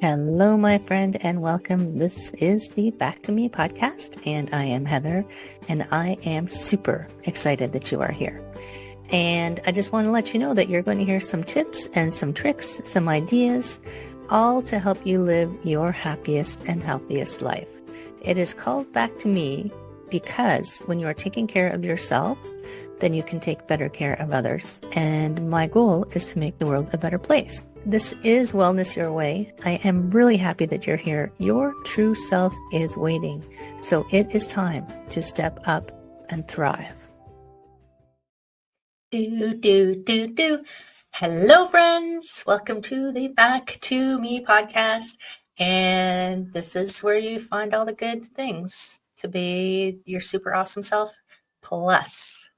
Hello, my friend, and welcome. This is the Back to Me podcast, and I am Heather, and I am super excited that you are here. And I just want to let you know that you're going to hear some tips and some tricks, some ideas, all to help you live your happiest and healthiest life. It is called Back to Me because when you are taking care of yourself, then you can take better care of others. And my goal is to make the world a better place. This is Wellness Your Way. I am really happy that you're here. Your true self is waiting. So it is time to step up and thrive. Hello, friends. Welcome to the Back to Me podcast. And this is where you find all the good things to be your super awesome self, plus.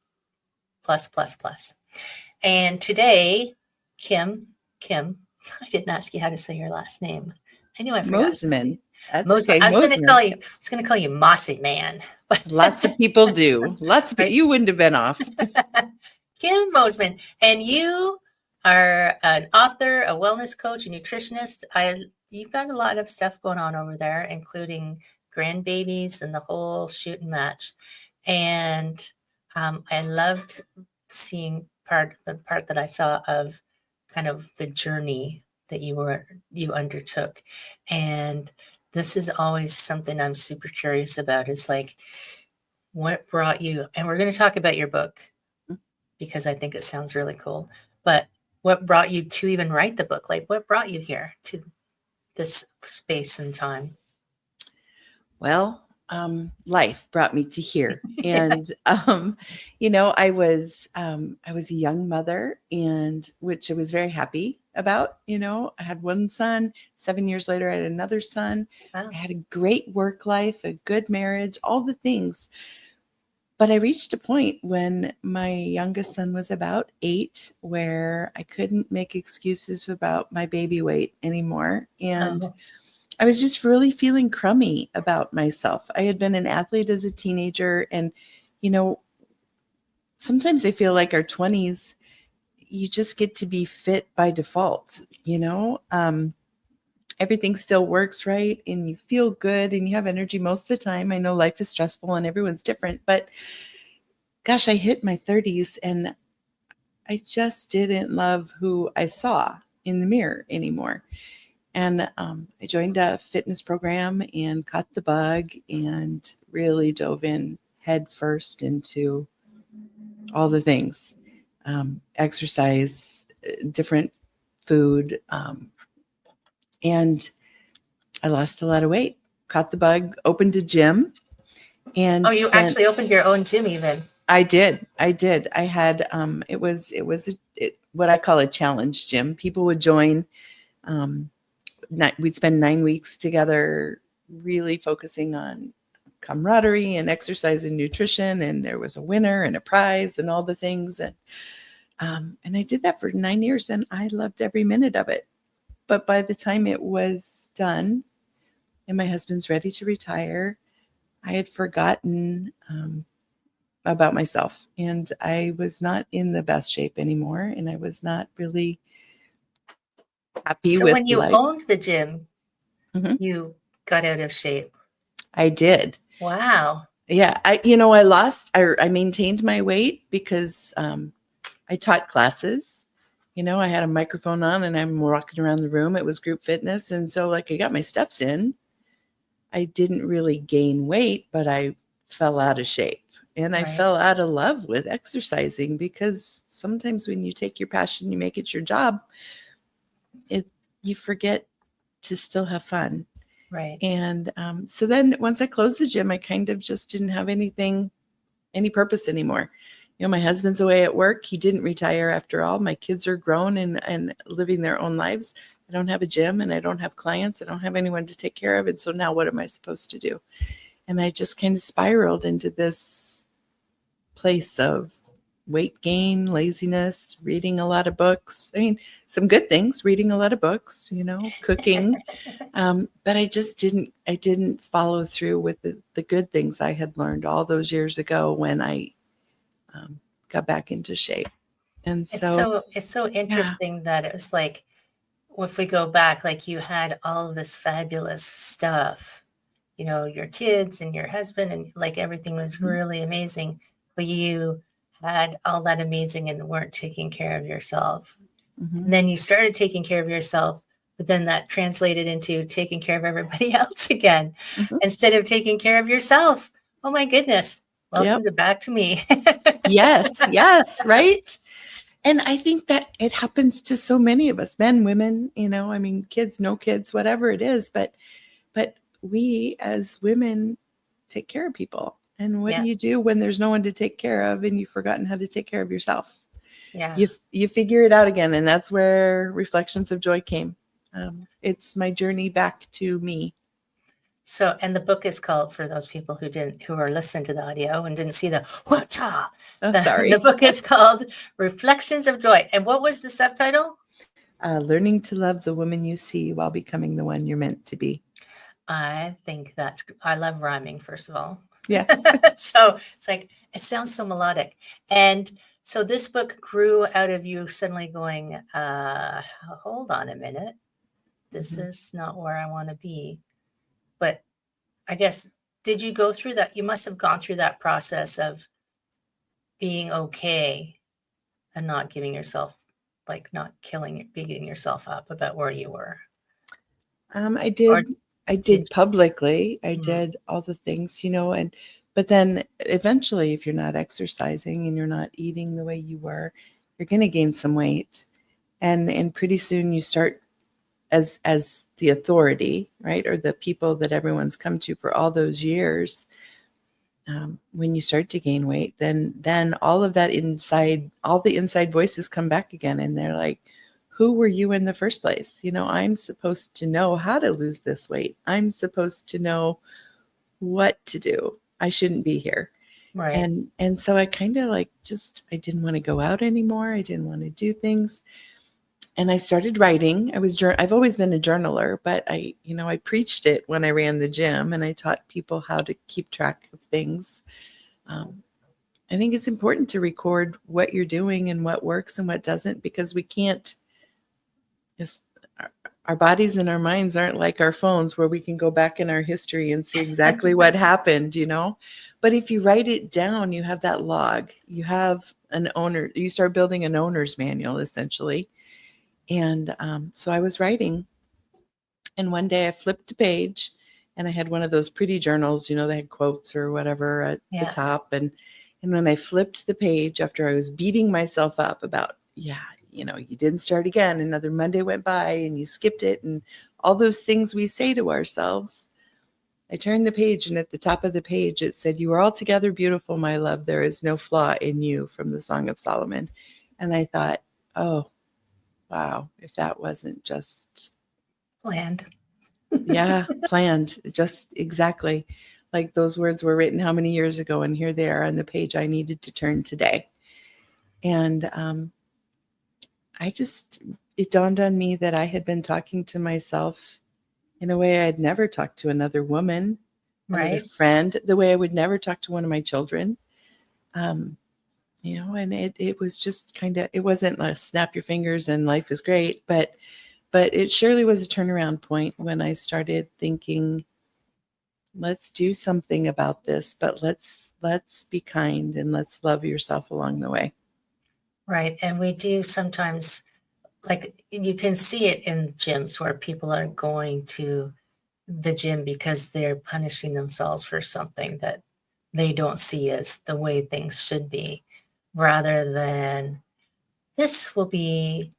And today, Kim, I didn't ask you how to say your last name. I knew I forgot. Mosiman. That's Mosiman. okay. I was going Mosiman. to call you Mossy Man. But Lots of people do. Lots of people. Right. You wouldn't have been off. Kim Mosiman, and you are an author, a wellness coach, a nutritionist. You've got a lot of stuff going on over there, including grandbabies and the whole shoot and match. And I loved seeing the part that I saw of kind of the journey that you undertook. And this is always something I'm super curious about, is like, what brought you, and we're going to talk about your book because I think it sounds really cool, but what brought you to even write the book? Like, what brought you here to this space and time? Well, life brought me to here. And, I was a young mother, and which I was very happy about. I had one son. 7 years later, I had another son. Wow. I had a great work life, a good marriage, all the things. But I reached a point when my youngest son was about 8 where I couldn't make excuses about my baby weight anymore. And I was just really feeling crummy about myself. I had been an athlete as a teenager. And, sometimes I feel like our 20s, you just get to be fit by default, everything still works right, and you feel good and you have energy most of the time. I know life is stressful and everyone's different, but gosh, I hit my 30s and I just didn't love who I saw in the mirror anymore. And I joined a fitness program and caught the bug and really dove in head first into all the things, exercise, different food, and I lost a lot of weight, caught the bug, opened a gym. And you actually opened your own gym even? I did. I had, it was what I call a challenge gym. People would join. We'd spend 9 weeks together, really focusing on camaraderie and exercise and nutrition. And there was a winner and a prize and all the things. And I did that for 9 years, and I loved every minute of it. But by the time it was done and my husband's ready to retire, I had forgotten about myself, and I was not in the best shape anymore, and I was not really happy with life. So when you owned the gym, you got out of shape? I did. Wow. Yeah. I maintained my weight because I taught classes. I had a microphone on and I'm walking around the room. It was group fitness. And so I got my steps in. I didn't really gain weight, but I fell out of shape. And I fell out of love with exercising, because sometimes when you take your passion, you make it your job, you forget to still have fun. Right. And so then once I closed the gym, I kind of just didn't have any purpose anymore. My husband's away at work. He didn't retire after all. My kids are grown and living their own lives. I don't have a gym and I don't have clients. I don't have anyone to take care of. And so now what am I supposed to do? And I just kind of spiraled into this place of weight gain, laziness, reading a lot of books. I mean, some good things, reading a lot of books, cooking. But I didn't follow through with the good things I had learned all those years ago when I got back into shape. And so it's so interesting that it was like, if we go back, like you had all of this fabulous stuff, you know, your kids and your husband, and like everything was Mhm. really amazing, but you had all that amazing and weren't taking care of yourself. Mhm. And then you started taking care of yourself, but then that translated into taking care of everybody else again Mhm. instead of taking care of yourself. Oh my goodness. Yep. Welcome to back to me. Yes. Yes. Right. And I think that it happens to so many of us, men, women, I mean, kids, no kids, whatever it is. But we as women take care of people. And what do Yeah. you do when there's no one to take care of and you've forgotten how to take care of yourself? Yeah. You figure it out again. And that's where Reflections of Joy came. It's my journey back to me. So, and the book is called, for those people who are listening to the audio and didn't see the wha-cha, Oh, the sorry. book is called Reflections of Joy. And what was the subtitle? Learning to love the woman you see while becoming the one you're meant to be. I think I love rhyming, first of all. Yes. So it's like, it sounds so melodic. And so this book grew out of you suddenly going, hold on a minute. This Mhm. is not where I want to be. But I guess, did you go through that? You must have gone through that process of being okay and not giving yourself, like not beating yourself up about where you were. I Or did. I did did publicly. I you? did all the things, and but then eventually, if you're not exercising and you're not eating the way you were, you're going to gain some weight, and pretty soon you start as the authority, right, or the people that everyone's come to for all those years. When you start to gain weight, then all of that all the inside voices come back again, and they're like, who were you in the first place? I'm supposed to know how to lose this weight. I'm supposed to know what to do. I shouldn't be here. Right. And so I kind of like I didn't want to go out anymore. I didn't want to do things. And I started writing. I've always been a journaler, but I preached it when I ran the gym, and I taught people how to keep track of things. Um, I think it's important to record what you're doing and what works and what doesn't, because we can't just our bodies and our minds aren't like our phones where we can go back in our history and see exactly what happened. But if you write it down, you have that log. You have you start building an owner's manual essentially. And so I was writing, and one day I flipped a page, and I had one of those pretty journals, they had quotes or whatever at the Yeah. top. And when I flipped the page after I was beating myself up about, you didn't start again, another Monday went by and you skipped it, and all those things we say to ourselves, I turned the page, and at the top of the page it said, "You are altogether beautiful, my love. There is no flaw in you," from the Song of Solomon. And I thought, oh, wow, if that wasn't just Planned. yeah, planned. Just exactly like those words were written how many years ago, and here they are on the page I needed to turn today. And it dawned on me that I had been talking to myself in a way I'd never talked to another woman, another Right. friend, the way I would never talk to one of my children. Um, and it was just it wasn't a snap your fingers and life is great, but it surely was a turnaround point when I started thinking, let's do something about this, but let's be kind and let's love yourself along the way. Right. And we do sometimes, like you can see it in gyms where people are going to the gym because they're punishing themselves for something that they don't see as the way things should be, rather than this will be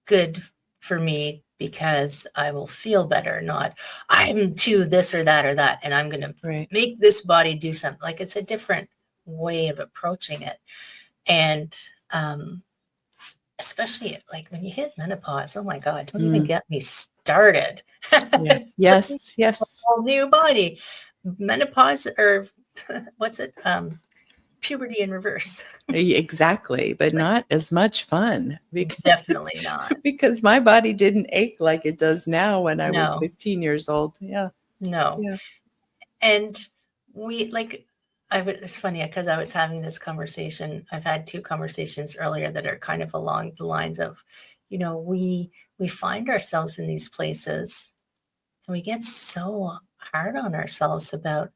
good for me because I will feel better, not I'm too this or that or that, and I'm going to Right. make this body do something. Like it's a different way of approaching it. And especially like when you hit menopause, oh my God, don't even Mm, get me started. yeah. It's like a Yes. whole new body. Menopause, or what's it? Puberty in reverse. Exactly, but Like not as much fun because definitely not. because my body didn't ache like it does now when I was No, 15 years old. Yeah. no. Yeah. And we like, it's funny because I was having this conversation. I've had two conversations earlier that are kind of along the lines of, we find ourselves in these places and we get so hard on ourselves about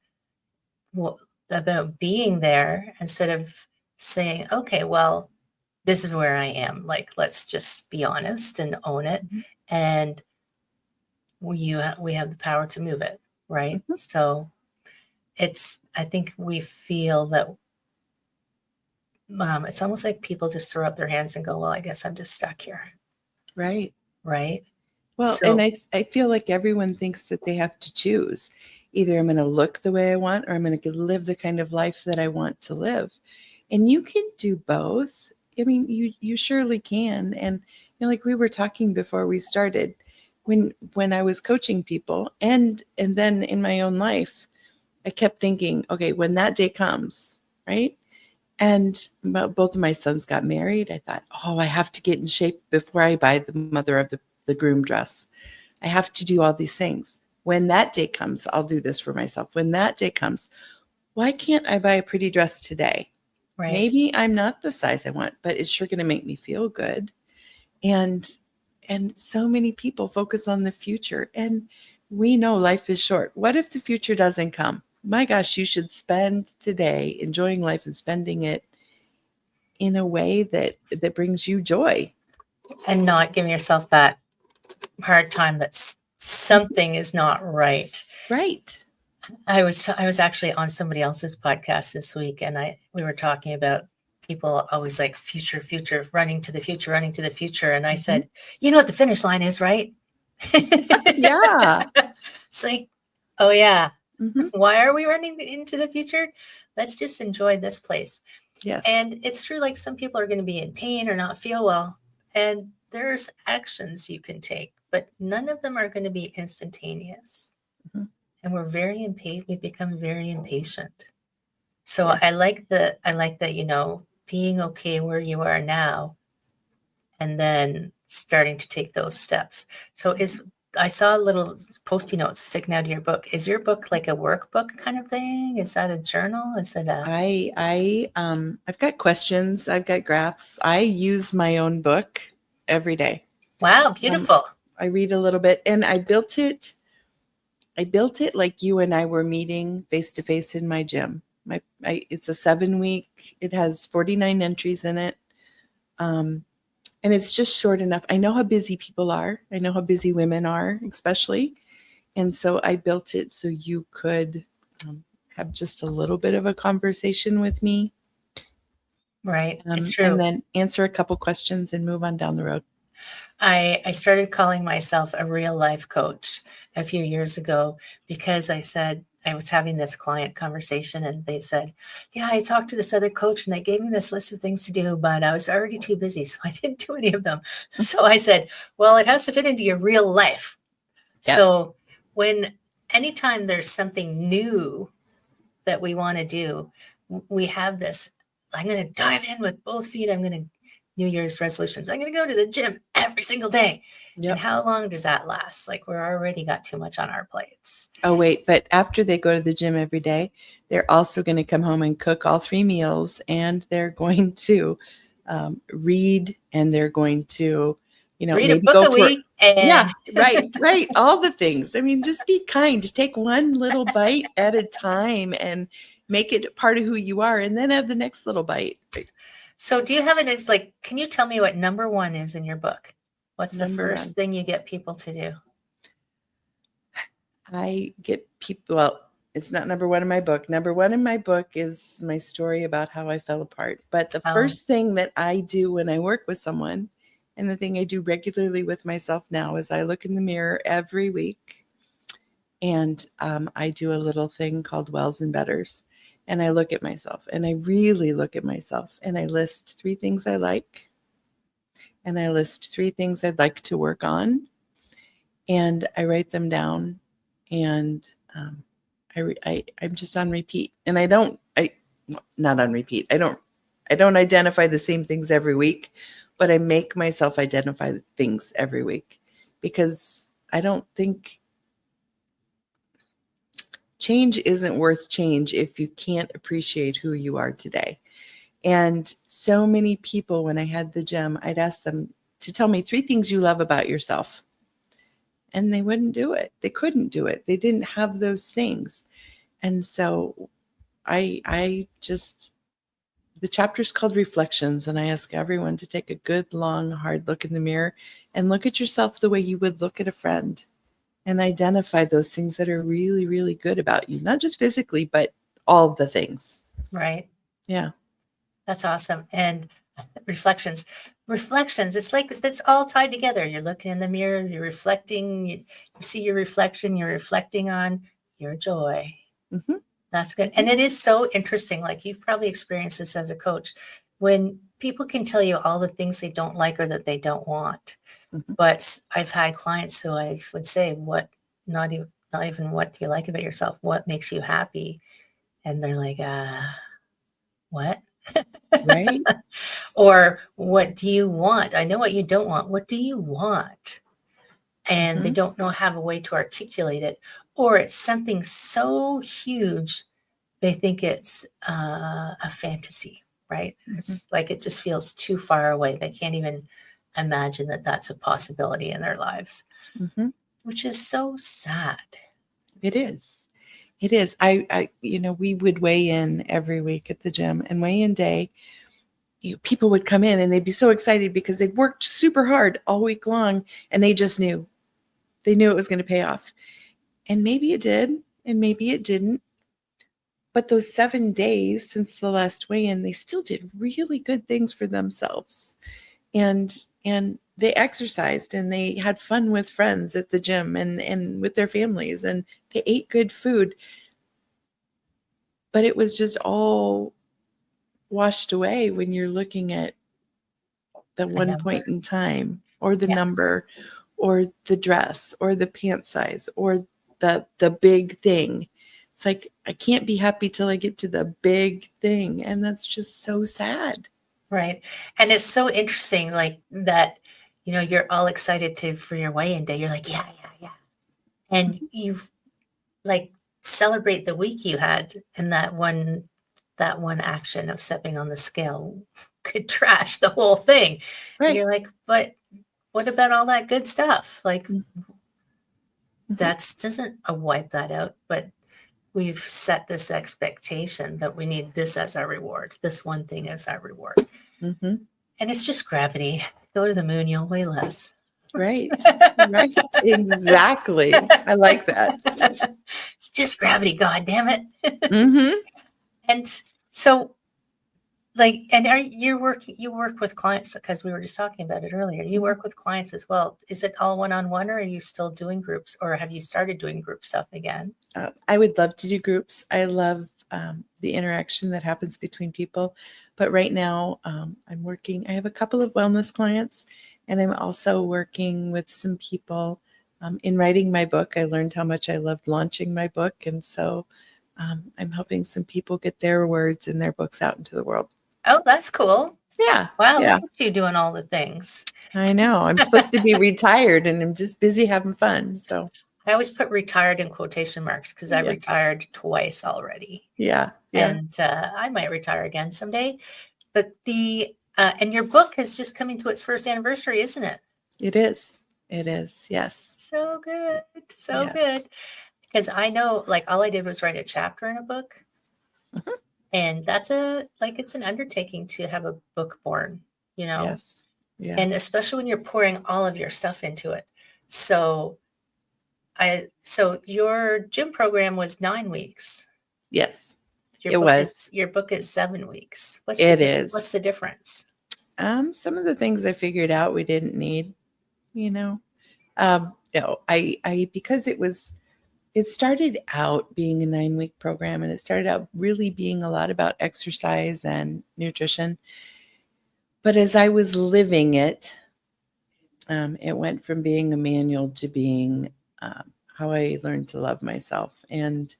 being there instead of saying, okay, well, this is where I am. Like, let's just be honest and own it. Mhm. And we have the power to move it, right? Mhm. So I think we feel that it's almost like people just throw up their hands and go, well, I guess I'm just stuck here, Right. right? Well, and So, I feel like everyone thinks that they have to choose. Either I'm going to look the way I want or I'm going to live the kind of life that I want to live. And you can do both. I mean, you surely can. And like we were talking before we started, when I was coaching people and then in my own life, I kept thinking, okay, when that day comes, right? And both of my sons got married. I thought, oh, I have to get in shape before I buy the mother of the groom dress. I have to do all these things. When that day comes, I'll do this for myself. When that day comes, why can't I buy a pretty dress today? right. Maybe I'm not the size I want, but it's sure going to make me feel good. And so many people focus on the future, and we know life is short. What if the future doesn't come? My gosh, you should spend today enjoying life and spending it in a way that brings you joy. And not giving yourself that hard time that something is not right. Right. I was actually on somebody else's podcast this week, and we were talking about people always like future, running to the future, and I said, you know what the finish line is, right? Yeah. It's like, oh yeah. Mhm. Why are we running into the future? Let's just enjoy this place. Yes. And it's true, like some people are going to be in pain or not feel well, and there's actions you can take, but none of them are going to be instantaneous. Mhm. And we're very impatient. We become very impatient. So Yeah. I like that, being okay where you are now and then starting to take those steps. So I saw a little post-it note sticking out of your book. Is your book like a workbook kind of thing? Is that a journal? Is it a I've got questions, I've got graphs. I use my own book every day. Wow, beautiful. I read a little bit, and I built it like you and I were meeting face to face in my gym. It's a 7-week. It has 49 entries in it. And it's just short enough. I know how busy people are. I know how busy women are, especially. And so I built it so you could have just a little bit of a conversation with me. Right. It's true. And then answer a couple questions and move on down the road. I started calling myself a real life coach a few years ago because I said I was having this client conversation and they said, yeah, I talked to this other coach and they gave me this list of things to do, but I was already too busy. So I didn't do any of them. So I said, well, it has to fit into your real life. Yeah. So anytime there's something new that we want to do, we have this, I'm going to dive in with both feet. I'm going to New Year's resolutions. I'm going to go to the gym every single day. Yep. And how long does that last? Like we're already got too much on our plates. Oh, wait. But after they go to the gym every day, they're also going to come home and cook all 3 meals, and they're going to read, and they're going to, Read maybe a book go a for week. And yeah, right. All the things. I mean, just be kind. Take one little bite at a time and make it part of who you are, and then have the next little bite. So do you have it as like, can you tell me what number 1 is in your book? What's the Number first 1. thing you get people to do? I get people, well, it's not number 1 in my book. Number 1 in my book is my story about how I fell apart. But the first thing that I do when I work with someone, and the thing I do regularly with myself now, is I look in the mirror every week, and I do a little thing called Wells and Betters. And I look at myself, and I really look at myself, and I list 3 things I like, and I list 3 things I'd like to work on, and I write them down, and I'm just on repeat. And not on repeat. I don't identify the same things every week, but I make myself identify things every week, because I don't think change isn't worth change if you can't appreciate who you are today. And so many people, when I had the gym, I'd ask them, to tell me 3 things you love about yourself. And they wouldn't do it. They couldn't do it. They didn't have those things. And so I just, the chapter's called Reflections, and I ask everyone to take a good, long, hard look in the mirror and look at yourself the way you would look at a friend and identify those things that are really, really good about you, not just physically, but all the things. Right. Yeah. That's awesome. And reflections, it's like that's all tied together. You're looking in the mirror, you're reflecting, you see your reflection, you're reflecting on your joy. Mm-hmm. That's good. And it is so interesting. Like you've probably experienced this as a coach when people can tell you all the things they don't like or that they don't want. Mm-hmm. But I've had clients who I would say, not even what do you like about yourself? What makes you happy? And they're like, what? Right. Or what do you want? I know what you don't want. What do you want? And they don't have a way to articulate it. Or it's something so huge, they think it's a fantasy, right? It's like it just feels too far away. They can't even imagine that that's a possibility in their lives, which is so sad. It is. It is. I, we would weigh in every week at the gym, and weigh-in day, people would come in and they'd be so excited because they'd worked super hard all week long, and they just knew. They knew it was going to pay off. And maybe it did, and maybe it didn't. But those 7 days since the last weigh-in, they still did really good things for themselves. And they exercised, and they had fun with friends at the gym and with their families, and they ate good food. But it was just all washed away when you're looking at the one point in time, or the number, or the dress, or the pant size, or the big thing. It's like, I can't be happy till I get to the big thing. And that's just so sad. Right. And it's so interesting, like that, you're all excited for your weigh-in day. You're like, yeah. And you've like celebrate the week you had, and that one action of stepping on the scale could trash the whole thing. Right. And you're like, but what about all that good stuff? Like that doesn't wipe that out, but we've set this expectation that we need this as our reward, this one thing as our reward. And it's just gravity. Go to the moon, you'll weigh less. Right. Right. Exactly. I like that. It's just gravity, God damn it. And so, you work with clients, because we were just talking about it earlier. You work with clients as well. Is it all one-on-one, or are you still doing groups, or have you started doing group stuff again? I would love to do groups. I love the interaction that happens between people. But right now, I have a couple of wellness clients, and I'm also working with some people in writing my book. I learned how much I loved launching my book. And so I'm helping some people get their words and their books out into the world. Oh, that's cool. Yeah. Wow, yeah. look at you doing all the things. I know. I'm supposed to be retired, and I'm just busy having fun. So I always put retired in quotation marks, because I retired twice already. Yeah. And I might retire again someday. But and your book is just coming to its first anniversary, isn't it? It is. It is. Yes. So good. So good. Because I know, like, all I did was write a chapter in a book. And that's it's an undertaking to have a book born, Yes. Yeah. And especially when you're pouring all of your stuff into it. So your gym program was 9 weeks. Yes. Your book is 7 weeks. What's the difference? Some of the things I figured out we didn't need, because it started out being a 9-week program, and it started out really being a lot about exercise and nutrition. But as I was living it, it went from being a manual to being how I learned to love myself. And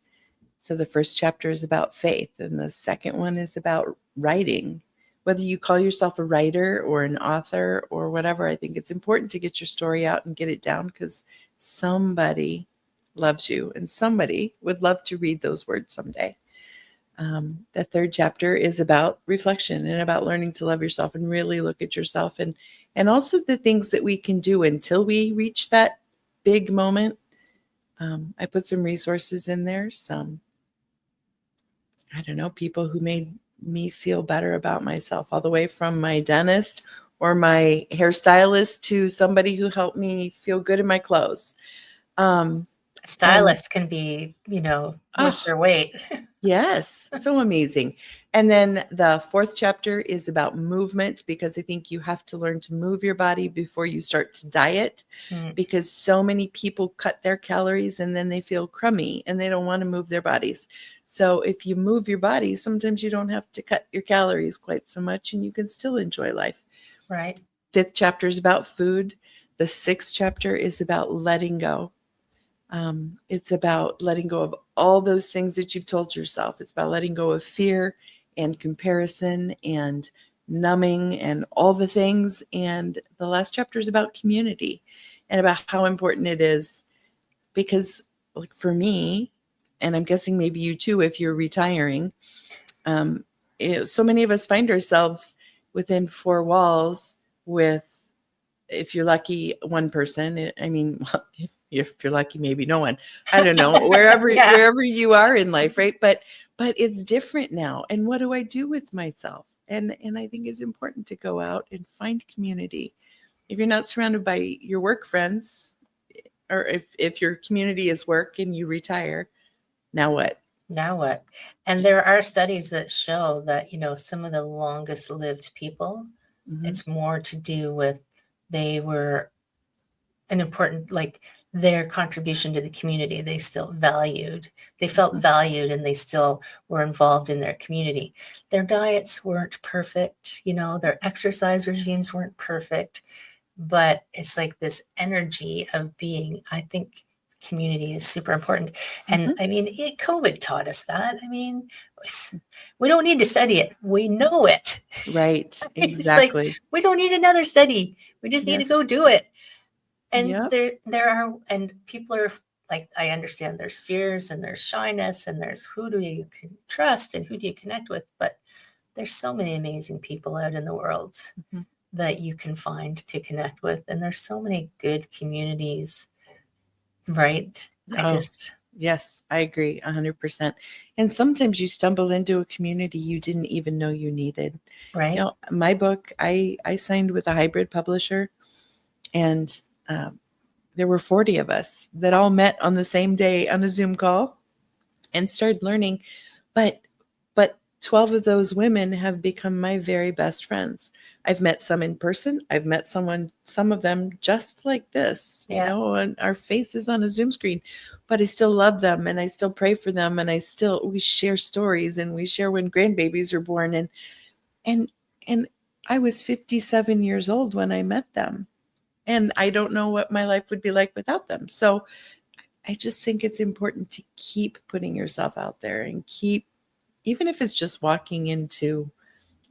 so the first chapter is about faith, and the second one is about writing. Whether you call yourself a writer or an author or whatever, I think it's important to get your story out and get it down, because somebody loves you and somebody would love to read those words someday. The third chapter is about reflection and about learning to love yourself and really look at yourself, and also the things that we can do until we reach that big moment. I put some resources in there, some, I don't know, people who made me feel better about myself, all the way from my dentist or my hairstylist to somebody who helped me feel good in my clothes. And Stylists can be, worth oh, their weight. yes, so amazing. And then the fourth chapter is about movement, because I think you have to learn to move your body before you start to diet, Mm, because so many people cut their calories and then they feel crummy and they don't want to move their bodies. So if you move your body, sometimes you don't have to cut your calories quite so much and you can still enjoy life. right. Fifth chapter is about food. The sixth chapter is about letting go. It's about letting go of all those things that you've told yourself. It's about letting go of fear and comparison and numbing and all the things. And the last chapter is about community and about how important it is, because, like, for me, and I'm guessing maybe you too, if you're retiring, so many of us find ourselves within four walls with, if you're lucky, one person. I mean, if you're lucky, maybe no one. I don't know, wherever Yeah. wherever you are in life, right? But it's different now. And what do I do with myself? And I think it's important to go out and find community. If you're not surrounded by your work friends, or if your community is work and you retire, now what? Now what? And there are studies that show that, some of the longest lived people, Mhm. it's more to do with they were an important, like their contribution to the community, they still valued, they felt Mhm. valued, and they still were involved in their community. Their diets weren't perfect, their exercise regimes weren't perfect, but it's like this energy of being, I think community is super important. And Mhm. I mean, COVID taught us that. I mean, we don't need to study it. We know it. Right. It's like, Exactly. we don't need another study. We just need to Yes. go do it. And Yep. there are, and people are like, I understand there's fears and there's shyness and there's who do you trust and who do you connect with, but there's so many amazing people out in the world Mhm. that you can find to connect with, and there's so many good communities, right? I Oh, just yes, I agree 100%. And sometimes you stumble into a community you didn't even know you needed. right. My book, I signed with a hybrid publisher, and there were 40 of us that all met on the same day on a Zoom call and started learning. But 12 of those women have become my very best friends. I've met some in person. I've met some of them just like this, Yeah. and our faces on a Zoom screen, but I still love them and I still pray for them, and we share stories and we share when grandbabies are born, and and I was 57 years old when I met them, and I don't know what my life would be like without them. So I just think it's important to keep putting yourself out there and keep, even if it's just walking into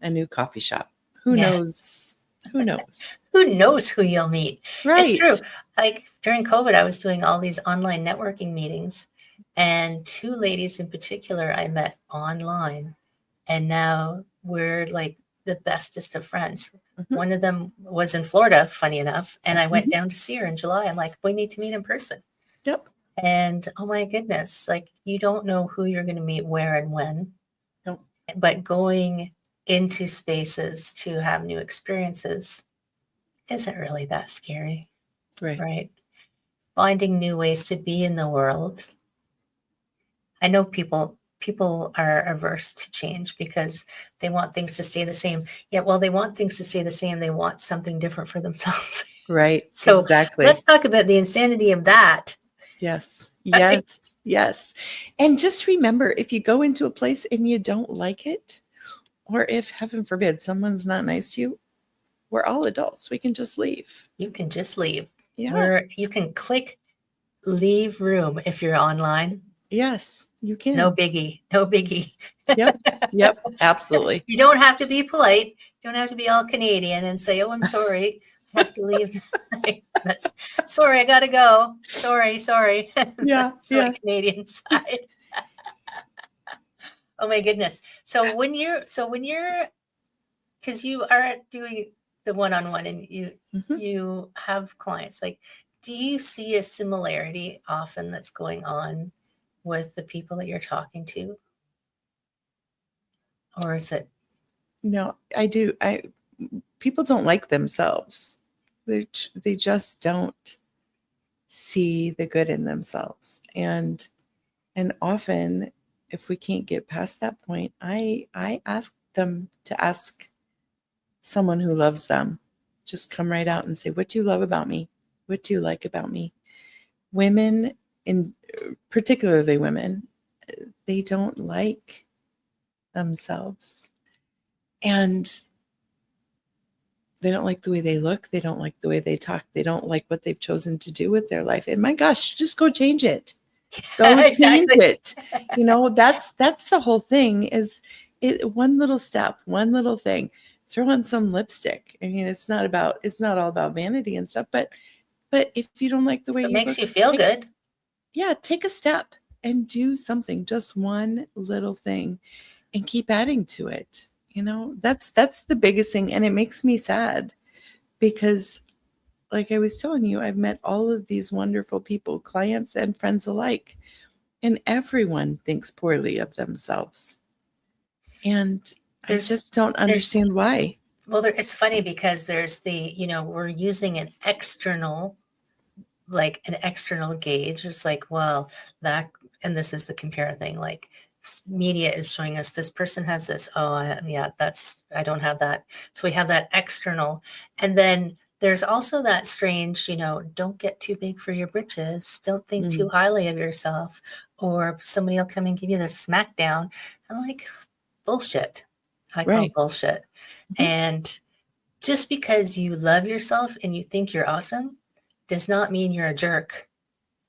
a new coffee shop. Who Yeah. knows? Who knows? Who knows who you'll meet? It's Right. true. Like during COVID, I was doing all these online networking meetings, and two ladies in particular I met online, and now we're like the bestest of friends. Mhm. One of them was in Florida, funny enough, and I went Mhm. down to see her in July. I'm like, we need to meet in person. Yep. And oh my goodness, like you don't know who you're going to meet where and when, Nope. but going into spaces to have new experiences isn't really that scary, Right. right? Finding new ways to be in the world. I know people are averse to change because they want things to stay the same. Yet while they want things to stay the same, they want something different for themselves. Right. So Exactly. let's talk about the insanity of that. Yes. Right? Yes. Yes. And just remember, if you go into a place and you don't like it, or if, heaven forbid, someone's not nice to you, we're all adults. We can just leave. You can just leave. Yeah. Where you can click leave room if you're online. Yes, you No can. biggie. No biggie. Yep. Yep. Absolutely. You don't have to be polite. You don't have to be all Canadian and say, "Oh, I'm sorry. I have to leave." That's sorry, I gotta go. Sorry, sorry. Yeah. That's my Yeah. Canadian side. Oh my goodness. So when you're, because you are doing the one-on-one and Mhm. you have clients, like, do you see a similarity often that's going on with the people that you're talking to? Or is it, No, I do. People don't like themselves. They just don't see the good in themselves. And often if we can't get past that point, I ask them to ask someone who loves them. Just come right out and say, "What do you love about me? What do you like about me?" Women, in particularly women, they don't like themselves. And they don't like the way they look. They don't like the way they talk. They don't like what they've chosen to do with their life. And my gosh, just go change it. Go change exactly. it. That's the whole thing is it one little step, one little thing. Throw on some lipstick. I mean, it's not all about vanity and stuff, but if you don't like the way It you makes look, you feel good. take a step and do something, just one little thing, and keep adding to it. That's the biggest thing. And it makes me sad because, like I was telling you, I've met all of these wonderful people, clients and friends alike, and everyone thinks poorly of themselves. And I There's, just don't there's, understand why. well, it's funny because there's we're using an external, like an external gauge. It's like, well, that, and this is the compare thing. Like media is showing us this person has this. Oh, yeah, I don't have that. So we have that external. And then there's also that strange, don't get too big for your britches. Don't think too Mm, highly of yourself, or somebody will come and give you the smackdown. And like, bullshit. I call right. bullshit. Mhm. And just because you love yourself and you think you're awesome does not mean you're a jerk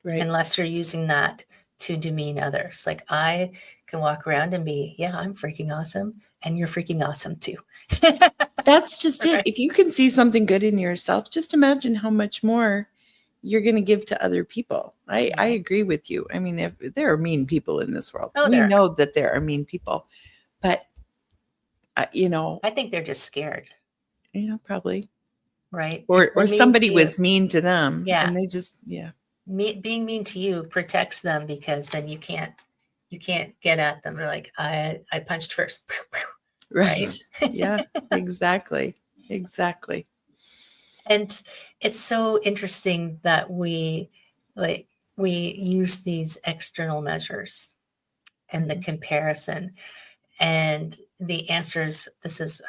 Right. unless you're using that to demean others. Like I can walk around and be, yeah, I'm freaking awesome. And you're freaking awesome too. That's just it. Right. If you can see something good in yourself, just imagine how much more you're going to give to other people. I Yeah. agree with you. I mean, if there are mean people in this world, Oh, we there. know that there are mean people, but uh, you know, I think they're just scared, probably, right? If or they're mean somebody to you, was mean to them yeah, and they just, yeah. being mean to you protects them because then you can't get at them. They're like, I punched first, right? Right. Yeah, exactly. Exactly. And it's so interesting that like we use these external measures and the Mhm. comparison and the answers. This is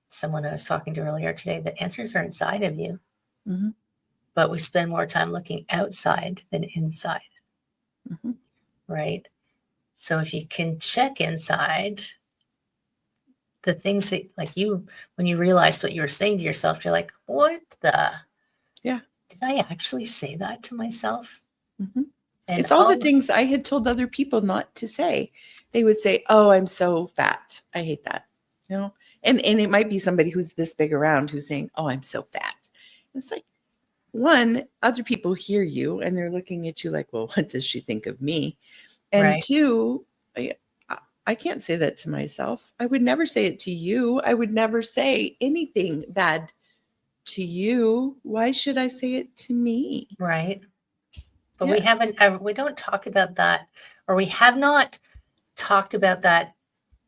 someone I was talking to earlier today. The answers are inside of you, Mhm. but we spend more time looking outside than inside, Mhm. right? So if you can check inside, the things that, like, when you realized what you were saying to yourself, you're like, what the, Yeah. did I actually say that to myself? Mhm. And It's all the all, things I had told other people not to say. They would say, "Oh, I'm so fat." I hate that. And it might be somebody who's this big around who's saying, "Oh, I'm so fat." It's like, one, other people hear you and they're looking at you like, "Well, what does she think of me?" And right, two, I can't say that to myself. I would never say it to you. I would never say anything bad to you. Why should I say it to me? right. But Yes. we don't talk about that, or we have not talked about that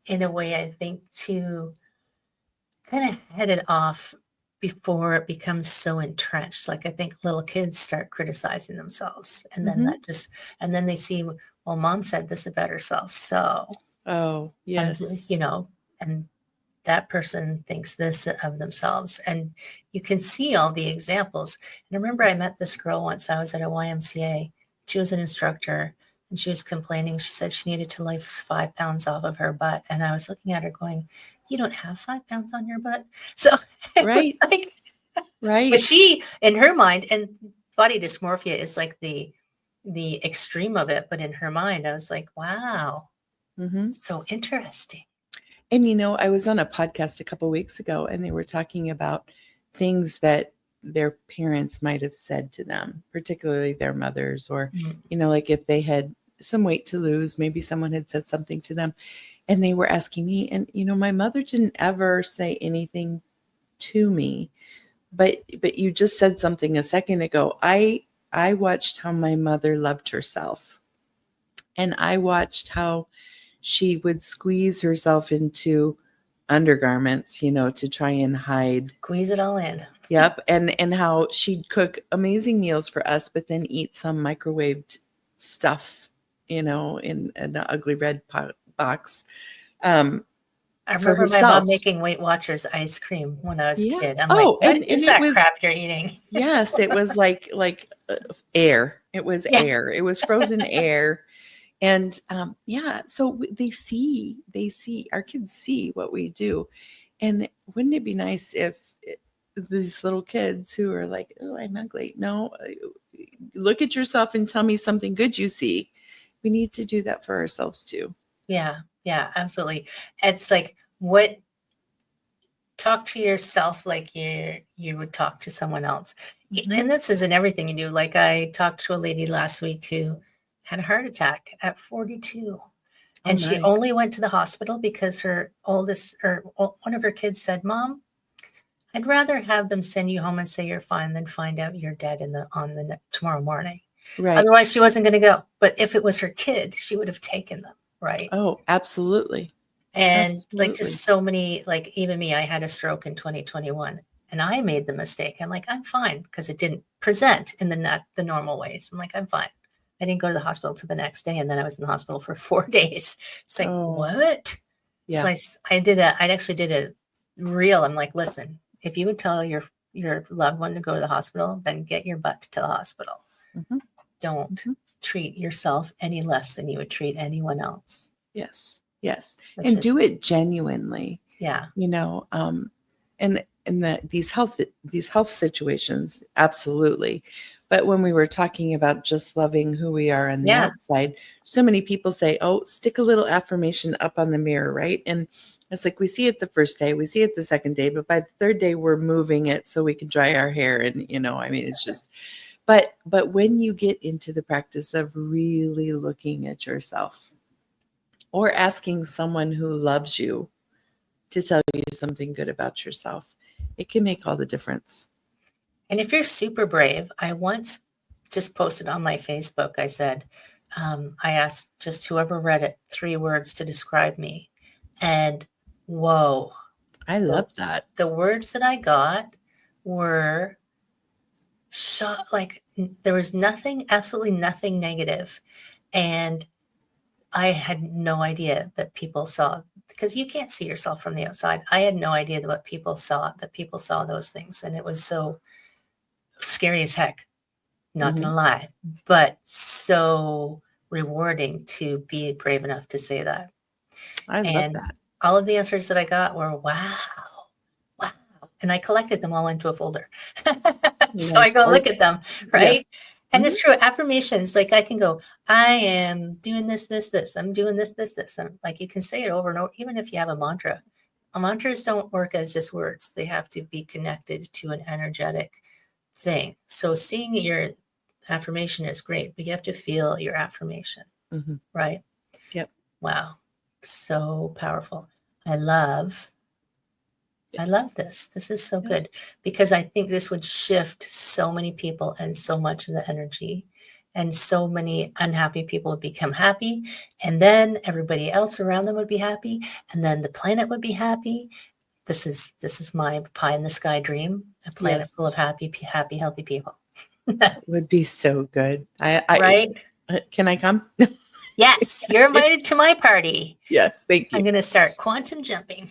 in a way, I think, to kind of head it off before it becomes so entrenched. Like I think little kids start criticizing themselves, and then Mhm. and then they see, well, mom said this about herself, so, Oh, and yes. and that person thinks this of themselves, and you can see all the examples. And I remember I met this girl once. I was at a YMCA. She was an instructor, and she was complaining. She said she needed to lift 5 pounds off of her butt, and I was looking at her going, you don't have 5 pounds on your butt. So it was Right. like, but Right. she, in her mind, and body dysmorphia is like the extreme of it, but in her mind I was like, wow, Mhm. so interesting. And I was on a podcast a couple weeks ago and they were talking about things that their parents might have said to them, particularly their mothers, or Mm, like if they had some weight to lose. Maybe someone had said something to them and they were asking me. And, my mother didn't ever say anything to me, but you just said something a second ago. I watched how my mother loved herself, and I watched how she would squeeze herself into undergarments, to try and hide. Squeeze it all in. Yep. And how she'd cook amazing meals for us, but then eat some microwaved stuff, in an ugly red box. I For remember my mom herself. making Weight Watchers ice cream when I was a Yeah. kid. I'm Oh, like, what and is it that was, crap you're eating? yes, it was like air. It was Yeah. air. It was frozen air. And so they see our kids see what we do. And wouldn't it be nice if these little kids who are like, oh, I'm ugly. No, look at yourself and tell me something good you see. We need to do that for ourselves too. Yeah, absolutely. It's like talk to yourself like you would talk to someone else. Mm-hmm. And this is in everything you do. Like I talked to a lady last week who had a heart attack at 42. And she only went to the hospital because her oldest or one of her kids said, Mom, I'd rather have them send you home and say you're fine than find out you're dead tomorrow morning. Right. Otherwise, she wasn't going to go. But if it was her kid, she would have taken them. Right. Oh, absolutely. And like just so many, like even me, I had a stroke in 2021 and I made the mistake. I'm like, I'm fine because it didn't present in the normal ways. I'm like, I'm fine. I didn't go to the hospital till the next day. And then I was in the hospital for 4 days. It's like, what? Yeah. So I actually did a reel. I'm like, listen, if you would tell your loved one to go to the hospital, then get your butt to the hospital. Mm-hmm. Don't treat yourself any less than you would treat anyone else. Yes. And do it genuinely. Yeah. And these health situations, absolutely. But when we were talking about just loving who we are on the outside, so many people say, oh, stick a little affirmation up on the mirror, right? And it's like we see it the first day, we see it the second day, but by the third day, we're moving it so we can dry our hair. And, it's just, but when you get into the practice of really looking at yourself or asking someone who loves you to tell you something good about yourself, it can make all the difference. And if you're super brave, I once just posted on my Facebook, I said, I asked just whoever read it 3 words to describe me. And whoa. I love that. The words that I got were like there was absolutely nothing negative. And I had no idea that people saw, because you can't see yourself from the outside. I had no idea that people saw those things. And it was so scary as heck, not going to lie, but so rewarding to be brave enough to say that. I love that. All of the answers that I got were, wow. And I collected them all into a folder. So I go look at them, right? Yes. And it's true. Affirmations, like I can go, I am doing this. I'm doing this. I'm, like you can say it over and over, even if you have a mantra. Mantras don't work as just words. They have to be connected to an energetic thing. So seeing your affirmation is great, but you have to feel your affirmation, right? Yep. Wow. So powerful. I love this. This is so good, because I think this would shift so many people and so much of the energy, and so many unhappy people would become happy, and then everybody else around them would be happy, and then the planet would be happy. This is my pie in the sky dream, a planet full of happy, healthy people. That would be so good. Right? Can I come? Yes, you're invited to my party. Yes, thank you. I'm going to start quantum jumping.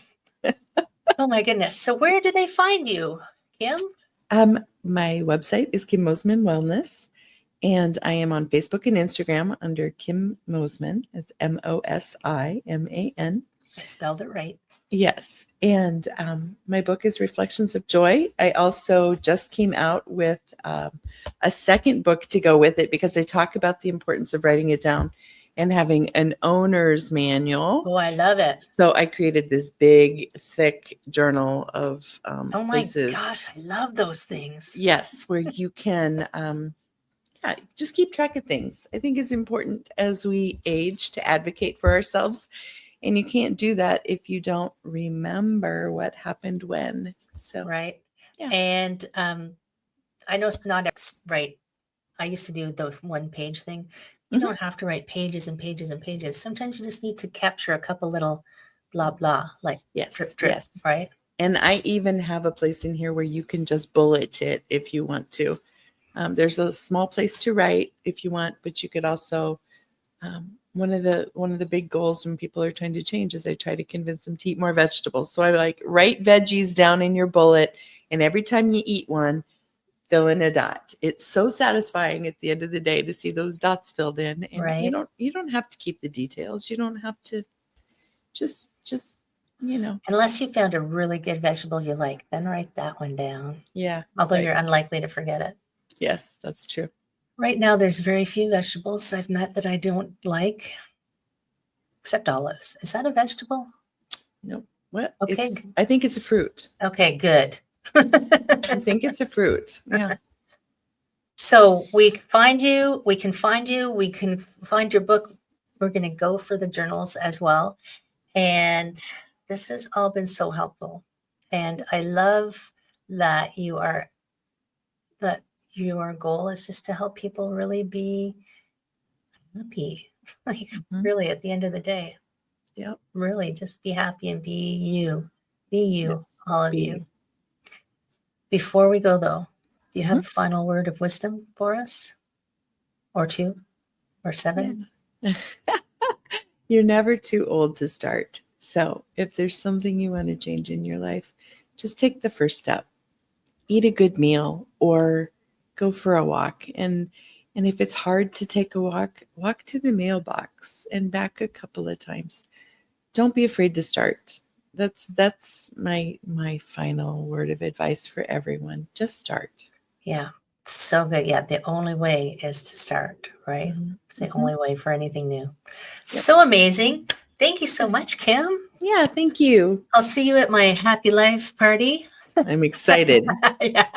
Oh my goodness. So where do they find you, Kim? My website is Kim Mosiman Wellness, and I am on Facebook and Instagram under Kim Mosiman. It's Mosiman. I spelled it right. Yes. And my book is Reflections of Joy. I also just came out with a second book to go with it, because I talk about the importance of writing it down and having an owner's manual. Oh, I love it. So I created this big, thick journal of oh my places. Gosh, I love those things. Yes, where you can yeah, just keep track of things. I think it's important as we age to advocate for ourselves. And you can't do that if you don't remember what happened when. So, Right. yeah. And I know it's not right. I used to do those 1-page thing. You Mhm. don't have to write pages and pages and pages. Sometimes you just need to capture a couple little blah, blah, like Yes, drip, drip, yes. right? And I even have a place in here where you can just bullet it if you want to. There's a small place to write if you want, but you could also, one of the big goals when people are trying to change is I try to convince them to eat more vegetables. So I like write veggies down in your bullet, and every time you eat one, fill in a dot. It's so satisfying at the end of the day to see those dots filled in, and Right. you don't have to keep the details. You don't have to just Unless you found a really good vegetable you like, then write that one down. yeah. Although Right. you're unlikely to forget it. Yes, that's true. Right now, there's very few vegetables I've met that I don't like, except olives. Is that a vegetable? No, what? Okay. I think it's a fruit. Okay, good. I think it's a fruit. Yeah. So we can find you. We can find your book. We're going to go for the journals as well. And this has all been so helpful. And I love that your goal is just to help people really be happy. Like Mhm. really at the end of the day, Yep. really just be happy and be you. Be you, Yes. all of Be you. Before we go though, do you have Mhm. a final word of wisdom for us? Or 2 or 7? Yeah. You're never too old to start. So if there's something you want to change in your life, just take the first step. Eat a good meal or go for a walk. And if it's hard to take a walk, walk to the mailbox and back a couple of times. Don't be afraid to start. That's my final word of advice for everyone. Just start. Yeah. So good. Yeah. The only way is to start, right? Mhm. It's the Mhm. only way for anything new. Yep. So amazing. Thank you so much, Kim. Yeah, thank you. I'll see you at my Happy Life party. I'm excited. Yeah.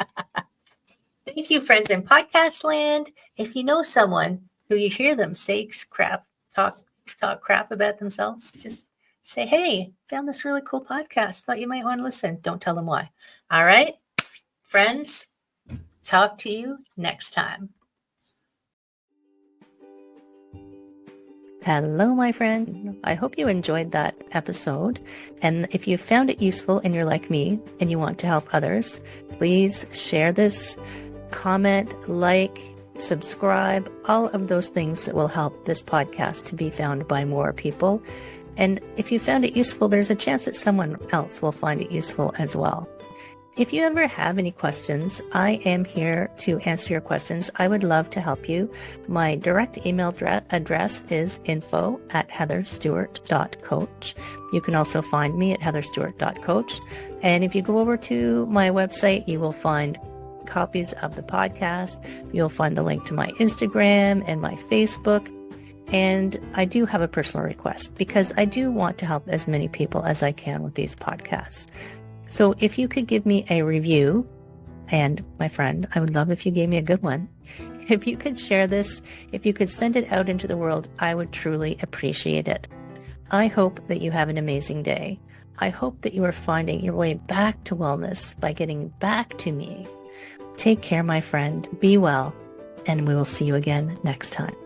Thank you, friends in podcast land. If you know someone who you hear them say crap, talk crap about themselves, just say, hey, found this really cool podcast. Thought you might want to listen. Don't tell them why. All right, friends, talk to you next time. Hello, my friend. I hope you enjoyed that episode. And if you found it useful and you're like me and you want to help others, please share this, comment, like, subscribe, all of those things that will help this podcast to be found by more people. And if you found it useful, there's a chance that someone else will find it useful as well. If you ever have any questions, I am here to answer your questions. I would love to help you. My direct email address is info@heatherstewart.coach. You can also find me at heatherstewart.coach. And if you go over to my website, you will find copies of the podcast. You'll find the link to my Instagram and my Facebook. And I do have a personal request because I do want to help as many people as I can with these podcasts. So if you could give me a review, and my friend, I would love if you gave me a good one. If you could share this, if you could send it out into the world, I would truly appreciate it. I hope that you have an amazing day. I hope that you are finding your way back to wellness by getting back to me. Take care, my friend. Be well, and we will see you again next time.